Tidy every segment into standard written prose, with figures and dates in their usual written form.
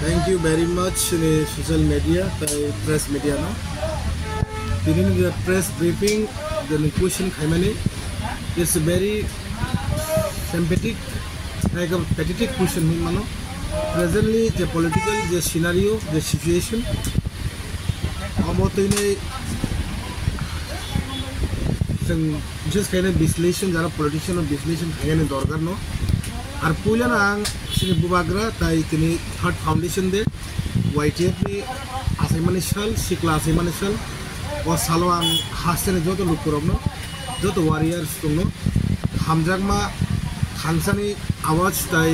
Thank you very much in social media, press media no. During the press briefing, the question Khaimani is a very sympathetic, like a pathetic question. Presently, the political, the scenario, the situation, just kind of বিশ্লেষণ যারা politician বিশ্লেষণ খাইনে দরকার ন আর পুইলা না সিনি বুবাগ্রা তাই তিনি third foundation দে YTF ni আসাইমানি সাল সিকলা আসাইমানি সাল ও সালো আং হাসেনে যত লোক করবনো যত ওয়ারিয়ার্স দङ হামজাগমা খানসানি আওয়াজ তাই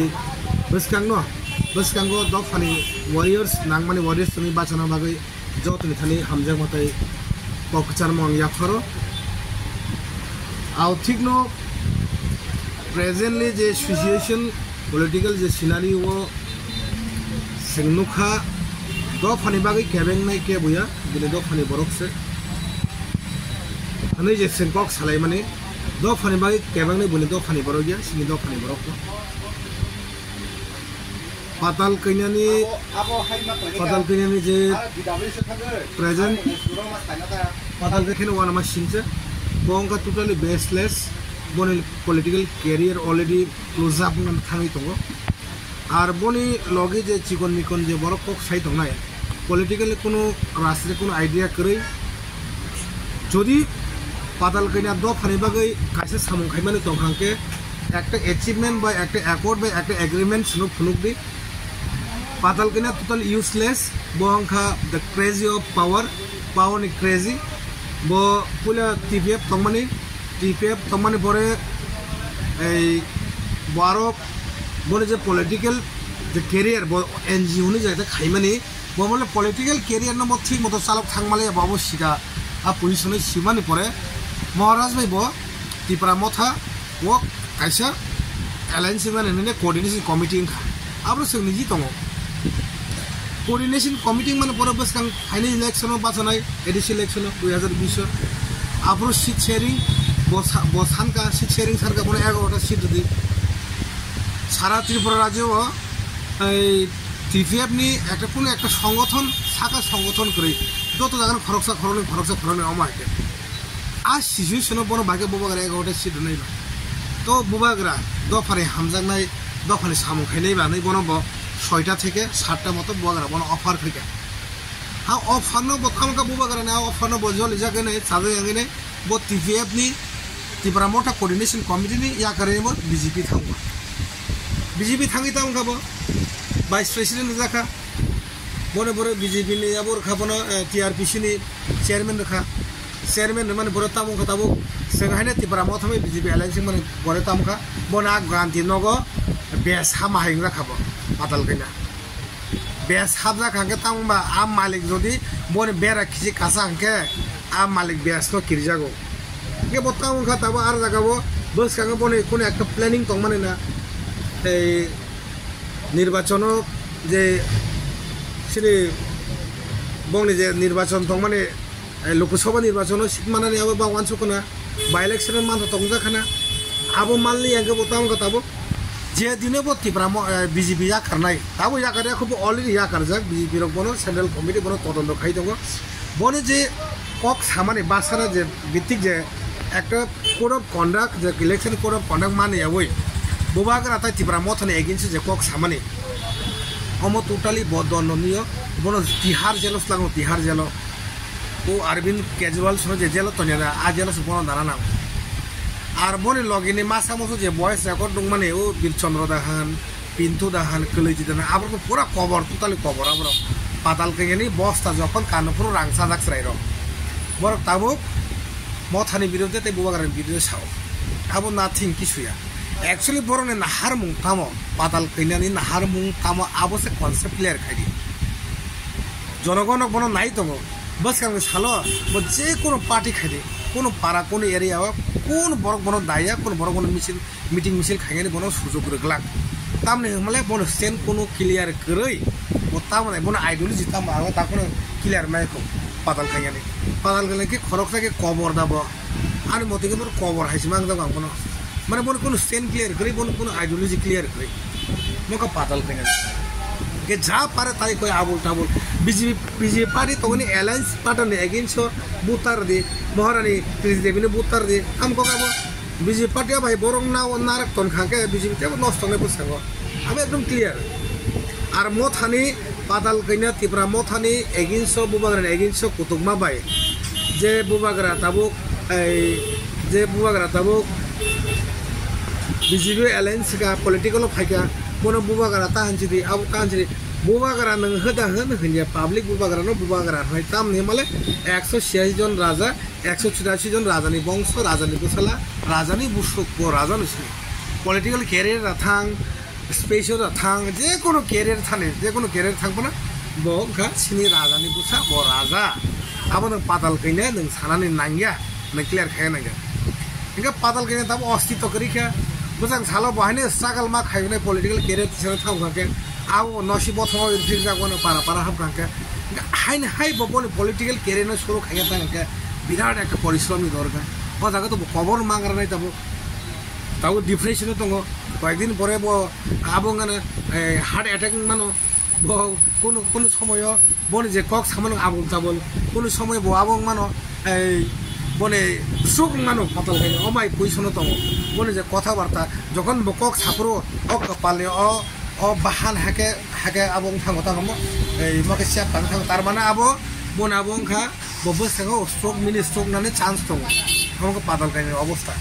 বসকাঙ্গ দফানি ওয়ারিয়ার্স নাংমানি ওয়ারিয়ার্স ni বাঁচানো বাগৈ যতনি থানি হামজাগমা তাই পকচারমং ইয়াখরো Authigno presently the situation political the scenario sengnuka do phani bagi kebeng nai ke buya bile do phani borok se ani je sengkok salai mane do phani bagi kebeng nai bile do phani borok ya sini do phani borok patal kainyani je present patal kekhine wana machinse Bonga totally baseless. Boni political career already close up nan thangi tongo. Ar boni logi je chikon mikon je borok kok sai tongnai. Political kono rastre kono idea krai. Jodi patal kainya do phani bagai kaise samung khaimani tongkhangke একটা achievement by একটা accord by একটা agreement sunuk phunuk di. Patal kainya totally useless. Bongkha the crazy of power ni crazy. Bo pula TPF tongmani pore ei baro bone je political the career bo NGO ni jaita khaimani bo mole political career no mothik moto salok thangmale babo sika a position simani pore Maharaj bhai bo tipra motha wo kaisa alliance man ne coordination committee kha abro se niji tongo coordination committee মানে পরে বস কাং final election বাছনাই additional election 2020 আপরো seat sharing বসানকা seat sharing সরকা বনে 11টা সিট দি সারা ত্রিপুরা রাজ্য এই টিপিএফ নি একটা কোন একটা সংগঠন শাখা সংগঠন করে যত জায়গা খরচা খরনে অমাইতে আজ সিচুয়েশন বনে বাগে ববাগরা 11টা সিট নাই তো ববাগরা দফারে হামজাংনাই দফারে সামু খাইনাই বা নাই বনব 6টা থেকে 7টা মতো বগারা বন অফার থেকে হ্যাঁ অফার নো বখামকা বুবাগরা না অফার নো বজল জাগে নাই সাজে আগে নাই বো টিপিএফ নি ত্রিপুরা মোটা কোঅর্ডিনেশন কমিটি নি ইয়া করে মো বিজেপি থাঙ্গি তাম খাবো ভাইস প্রেসিডেন্ট জাখা বনে বরে বিজেপি নি আবর খাবনো টিআরপিসি নি চেয়ারম্যান মানে বরে তাম খাতাবো সেখানে ত্রিপুরা মথমে বিজেপি এলাইন্স মানে বরে তাম খা বনা গান্ধী নগ বেস হামা হাইংরা খাবো পাতাল কইনা বেস হাবজা খাঙ্কে তামবা আম মালিক যদি বনে বেরা খিজি কাসা হাঙ্কে আম মালিক বেস তো কিরজাগো কে বতাম খাতাবো আর জাগাবো বস কাঙ্গে বনে কোন একটা প্ল্যানিং তং মানে না এই নির্বাচন যে সিনি বংনি যে নির্বাচন তং মানে লোকসভা নির্বাচন সিট মানানি আবো বা ওয়ানসুকনা বাই ইলেকশন মানতো তংজাখানা আবো মানলি আগে বতাম খাতাবো যে দিনে ত্রিপুরা বিজেপি ইয়াকারনাই তাবো ইয়াকারে খুব অলরেডি ইয়াকারজাক বিজেপি রক বনো সেন্ট্রাল কমিটি বনো তদন্ত খাই দङ বনে যে কক সামানে বাসারা যে ভিত্তিক যে একটা কোড অফ কন্ডাক্ট যে ইলেকশন কোড অফ কন্ডাক্ট মানে ওই বুবাগরা তাই ত্রিপুরা মথনে এগেন্সি যে কক সামানে অম টোটালি বদননীয় বনো তিহার জেলস লাগো তিহার জেল ও অরবিন্দ কেজরিওয়াল সহ যে জেল তনিয়া আ জেলস বনো দানা নাম আর বনে লগিনে মাসা মতো যে ভয়েস রেকর্ড দং মানে ও বীরচন্দ্র দাহান পিন্টু দাহান কলেজি দাহান আবরকো পুরা কভার টোটালি কভার আবর পাতাল কেঙ্গেনি বস্তা যখন কানপুর রাংসা জাকসরাই রং বরক তাবো মথানি বিরুদ্ধে তাই বুবাগারের বিরুদ্ধে সাও আবো নাথিং কিছুয়া অ্যাকচুয়ালি বরনে নাহার মুং তামো পাতাল কেঙ্গানি নাহার মুং তামো আবো সে কনসেপ্ট ক্লিয়ার খাইদি জনগণক বনো নাই তঙ্গ বস কাঙ্গে সালো যে কোনো পার্টি খাইদি কোনো পাড়া কোনো এরিয়া কোন বড় বড় দায়া কোন বড় বড় মিটিং মিছিল খাইনি বড় সুযোগ রগলাক তামনে হমলে বড় সেন কোনো ক্লিয়ার করেই ও তামনে বড় আইডিওলজি তাম আগে তা কোনো ক্লিয়ার নাই কো পাতাল খাইনি কি খরক থেকে কবর দাব আর মতে কিন্তু কবর হাইছি মাং দাব কোনো মানে বড় কোনো সেন ক্লিয়ার করে বড় কোনো আইডিওলজি ক্লিয়ার করে মকা পাতাল খাইনি के जा पारे ताई कोई आबुल टाबुल बीजेपी पार्टी तो नि एलायंस पार्टी एगेंस्ट बुतार दे महारानी प्रेसिडेंट बुतार दे हमको काबो बीजेपी पार्टी भाई बोरंग ना नारक तन खाके बीजेपी ते नष्ट ने बुसंगो हम एकदम क्लियर आर मथानी पाताल कइना तिप्रा मथानी एगेंस्ट बुबाग्रा एगेंस्ट कुतुकमा बाय जे बुबाग्रा ताबुक जे बुबाग्रा ताबुक बीजेपी एलायंस का पॉलिटिकल फाइका कोनो बुबाग्रा ताहनजि दि अब ताहनजि बुबाग्रा नों होदा होन पब्लिक बुबाग्रा न बुबाग्रा है ताम ने माले 186 जन राजा 184 जन राजानि वंश राजानि बुसाला राजानि बुसुक राजा नसि पॉलिटिकल कैरियर राथां स्पेशल राथां जे कोनो कैरियर थाने जे कोनो कैरियर थांबना बखा सिनि राजानि बुसा ब राजा अब नों पाताल कइने नों सानानि नांगिया नों क्लियर खाय नांगिया इनका पाताल कइने तब अस्तित्व करिखा बुजां साला बहायने स्ट्रगल मा खायने पॉलिटिकल कैरियर तिसने थांगाके आव नसि बथमाव फिर जागोनो पारा हाबखांके हाइन हाय बबोनि पॉलिटिकल कैरियर न शुरू खाया थांके बिराट एक परिश्रमी दरकार ओ जागा तो खबर मांगरा नाय ताबो डिप्रेशन दङ कयदिन परे ब आबंगाने हार्ट अटैक मानो ब कोन समय बने जे कक सामान आबुल ताबल कोन समय ब आबंग मानो बने सुख मानो पाताल खाय अमाय पयसनो दङ बने जे কথাবার্তা যখন বকক ছাপরো অ কপালে অ বাহান হাকে হাকে আবং থাঙ্গতা হম এই মকে সিয়া পাং থাং তার মানে আবো বন আবং খা ববো সেগো স্ট্রোক মিনি স্ট্রোক নানে চান্স দङ हमको पाताल खायनि अवस्था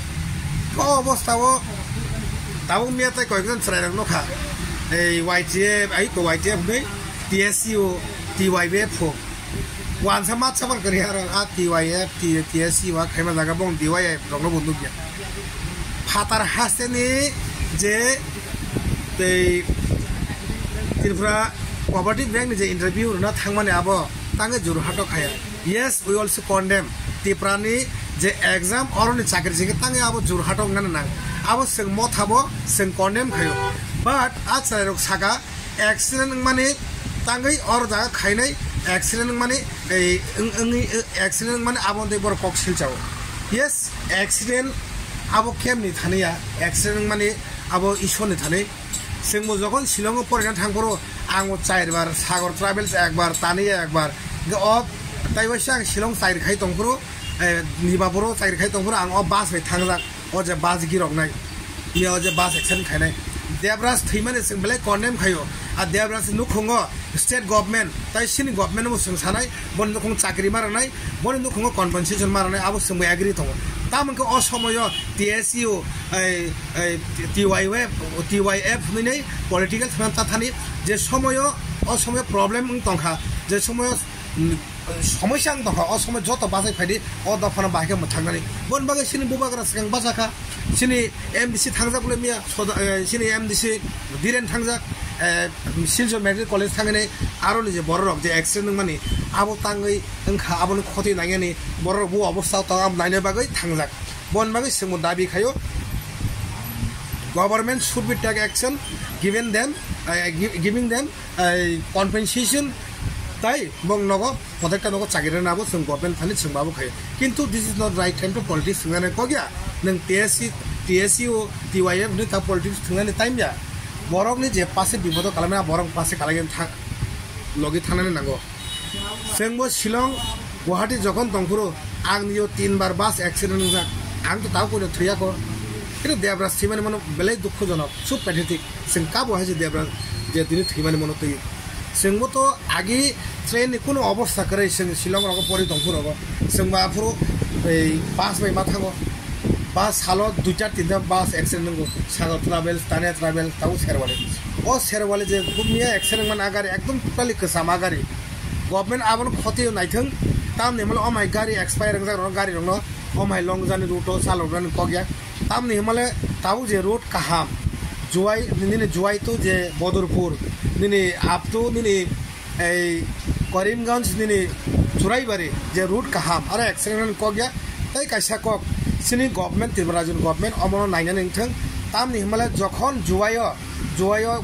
ও অবস্থা ও তাও মিয়াতে কয়েকজন ছড়াইরাং নখা এই ওয়াইটিএফ আই কো ওয়াইটিএফ নে টিএসইউ টিওয়াইএফ ওয়ান সামাত সাবার করি আর টিওয়াইএফ টিএসইউ ওয়া খাইমা জায়গা বং টিওয়াইএফ রংনো বন্ধু গিয়া फातार हासेनि जे त्रिपुरा कोऑपरेटिव बैंक जे इंटरव्यू ना थांगमाने आबो तांगे जोरहाटो खाया यस वी आल्सो कन्डेम त्रिपुरानि जे एग्जाम औरनि चाकरी जे तांगे आबो जोरहाटो गान ना आबो जों मथाबो जों कन्डेम खायो बाट आचारक सागा एक्सीडेंट माने तांगे और जा खायनाय एक्सीडेंट माने एक्सीडेंट माने आबो दे बर कक्सिल जाव यस एक्सीडेंट अब केमनि थानिया एक्सीडेंट माने अब इसोरनि थाने जोंबो जखन शिलंआव फरायना थांबरो आंबो 4 बार सागर ट्रावेल्स एकबार तानिया एकबार अब ताइबासो आं शिलं चाइरखाय दंफोरो निबाबरो चाइरखाय दंफोरो आं अब बास बाय थांजा अ जे बास गिरकनाय बेयाव जे बास एक्सीडेंट खायनाय देबराज थैमाने जों बेलाय कन्डेम खायो आ देबराज नुखुङो स्टेट गभर्नमेन्ट ताइ सिनि गभर्नमेन्टआव जों सानाय बन नुखुङ चाकरि मारनाय बन नुखुङो कम्पेन्सेसन मारनाय आबो जोंबो एग्री दङ तामको असमय टीएसयू टीवाईएफ नै पॉलिटिकल थानी जे समय असमय प्रॉब्लम दंखा जे समय समस्या दंखा असमय जत बासाय फायदि अ दफाना बाहायके थांनानै बन बागै सिनि बुबाग्रा सिगां बासाखा सिनि एमडीसी थांजाबले मिया सिनि एमडीसी दिरेन थांजा सिलजर मेडिकल कलेज थांनानै आरो जे बररक जे एक्सीडेंट माने आबो तांगै ओंखा आबोनो खति नायनि बररक बु अवस्था ता आम नायनो बागै थांजाक बन बागै जों दाबि खायो government should be take action giving them compensation তাই বং নগ প্রত্যেকটা নগ চাকরি নাবো जों गवर्नमेंट थानि जों बाबो खायो किंतु this is not right time to politics थंगाने कगिया नों टीएसयू टीवाईएफ नि ता पॉलिटिक्स थंगाने टाइम या बरकनि जे पासे बिपद खालामना बरक पासे खालागोन लगे थानानै नांगौ जोंबो शिलं गुवाहाटी जखन दंफोरो आंनियो 3 बार बास एक्सीडेंट जा आं तो ताव कोनो थैयाको किन्तु देबराज थैमाने मनो बेले दुखजनक सु पेथेटिक जों का बहाय जे देबराज जे दिनै थैमाने मनो तै जोंबो तो आगे ट्रेन कोनो अवस्था करे जों शिलं रग परि दंफोरो जों माफोरो बास बाय मा थांगो बास सालो 2-3 बास एक्सीडेंट नंगो सागर ट्रावेल्स तानिया ट्रावेल्स ताव सेरवाले जे बुमिया एक्सीडेंट मान आगारि एकदम टोटली कसामा गारि गवर्नमेंट आबन खति नायथों ताम नेमल अमाय गारि एक्सपायर जागरो गारि रंनो अमाय लं जानि रूटो सालग्रान कगिया ताम नेमले ताव जे रोड काहाम जुवाई निने जुवाई तो जे बदरपुर निने आप तो निने ए करीमगंज निने चुराईबारी जे रूट काहाम अरे एक्सीडेंट कगिया ताई कायसा कक सिनि गवर्नमेंट त्रिपुराजन गवर्नमेंट अमनो नायना नोंथों ताम नेमले जखन जुवायो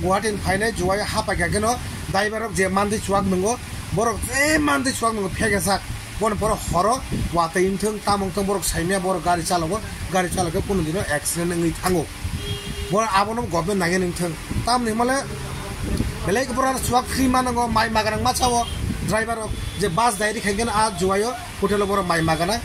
गुवाहाटी फायनाय जुवायो हापागागेनो ड्राइभार जे मानदि चुवाक नंगो बरक ए मानदि चुवाक नंगो फेगेसाक बन पर हरो वातैनथों तामंथों बरक साइमिया बरक गारि चालको कोनो दिनो एक्सीडेंट नङै थांगो बर आबनो गवर्नमेंट नागे नोंथों ताम नेमले belai ke pura chuak khri manango mai maganang machawo driver je bus dairi khagen a juayo hotel bor mai magana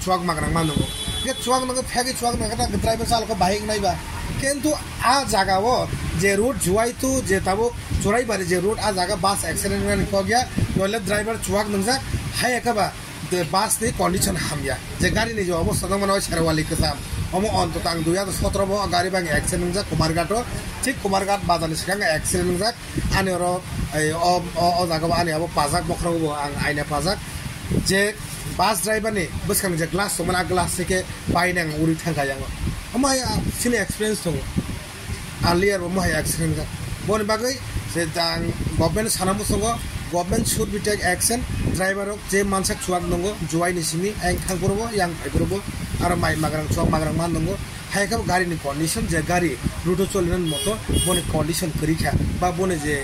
chuak maganang manango ke chuak nang phegi chuak nagata driver sal ko bike nai ba কিন্তু আ জায়গা ও যে root জুয়াই তো যে তাবো চোরাই বাড়ি যে root আ জায়গা bus accident মানে ক গিয়া নইলে ড্রাইভার চুয়াক নংজা হাই একাবা de bus ni condition hamya je gari ni jo obostha dong mano sherwali kesam omo ontota ang 2017 bo gari bang accident jak kumargato ঠিক kumargat bazar sikang accident jak ani oro o jaga ani abo pajak bokrogo ang aina pajak je bus driver ni buskang je glass so mana glass ke painang uri thangka yang amai sini experience dong earlier mo hai accident jak bon bagai se jang government sanamu songo government should be take action driver je mansak chuak nongo juai ni simi ang thangpurbo yang phaipurbo aro mai magrang chuak magrang man nongo haika gari ni condition je gari ruto cholinan moto bone condition korikha ba bone je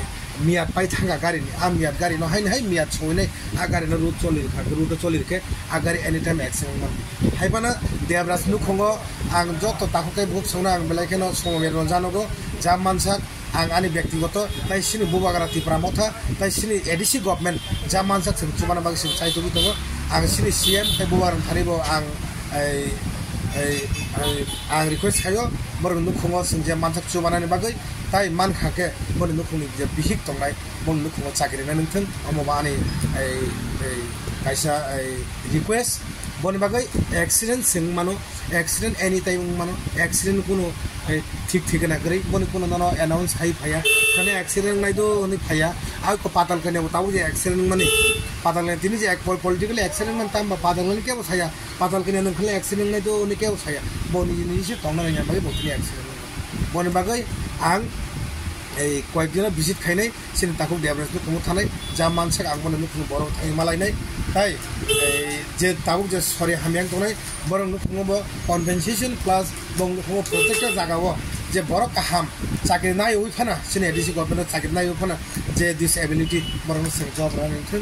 miat pai thanga gari ni am miat gari no hai miat choine a gari no ruto cholir ke a gari anytime action man haibana deabras nu khongo ang joto takokai buk songna ang belai keno songer no janogo jam mansak ang ani ব্যক্তিগত তাই সিনি বুবাগারা ত্রিপুরা মথা তাই সিনি ADC government যা মানসা চুমানা বাগি scene চাইতো বিতো আং সিনি CM তাই বুবাগারা থারিবো আং আং রিকোয়েস্ট খায়ো বরং নুখুঙো সিন যে মানসা চুমানানি বাগै তাই মান খাকে বরং নুখুংনি যে বিহিক তংনাই বরং নুখুঙো চাকরি না नोंथों अमबा आनि कायसा रिक्वेस्ट बनि बागै एक्सीडेंट सिं मानो एक्सीडेंट एनी टाइम मानो एक्सीडेंट कुनो ठीक ना गरी बनि कुनो ननो अनाउंस हाई फाया खाने एक्सीडेंट नाइ दो नि फाया आ को पातल कने बताऊ जे एक्सीडेंट माने पातल ने तिनि जे एक पॉलिटिकल एक्सीडेंट मान ताम पातल ने के बसाया पातल कने नखले एक्सीडेंट नाइ दो नि के बसाया बनि नि से तंना या बागै बनि एक्सीडेंट बनि बागै आं কয়েকদিন ভিজিট খাইনাই সিনি তাকো ডেভেলপ কোনো থানাই যা মানসে আগমনে নুখুনো বড় থাই মালাইনাই তাই যে তাকো যে সরি হামিয়াং তনাই বড় নুখুনো কম্পেনসেশন প্লাস বং নুখুনো প্রত্যেকটা জায়গাও যে বড় কাহাম চাকরি নাই ওইখানা সিনি এডিসি গভর্নমেন্ট চাকরি নাই ওইখানা যে ডিসএবিলিটি বড় সিং জব রানিং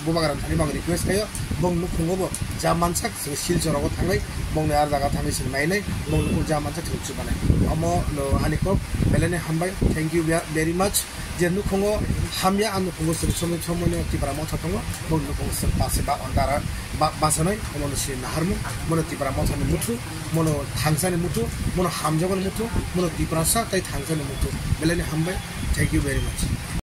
বুবাগারা থানি বাং রিকোয়েস্ট খাयो বং নুখুনো যা মানসাক শিলচরগো থাंगाय बंने आर जागा थांगाय सिं नायनाय बं नुखु जा मानसा थुचु बानाय अमो नो आनिको बेलेने हामबाय थैंक यू वेरी मच जे नुखुङो हामया आन नुखुङो सिं समयनो तिब्रा मथा दङ बं नुखुङो सिं पासे बा अन्दारा बासनाय अमनो सि नाहारमु मनो तिब्रा मथानि मुथु मनो थांसानि मुथु मनो हामजगन मुथु मनो तिब्रा सा ताय थांसानि मुथु बेलेने हामबाय थैंक यू वेरी मच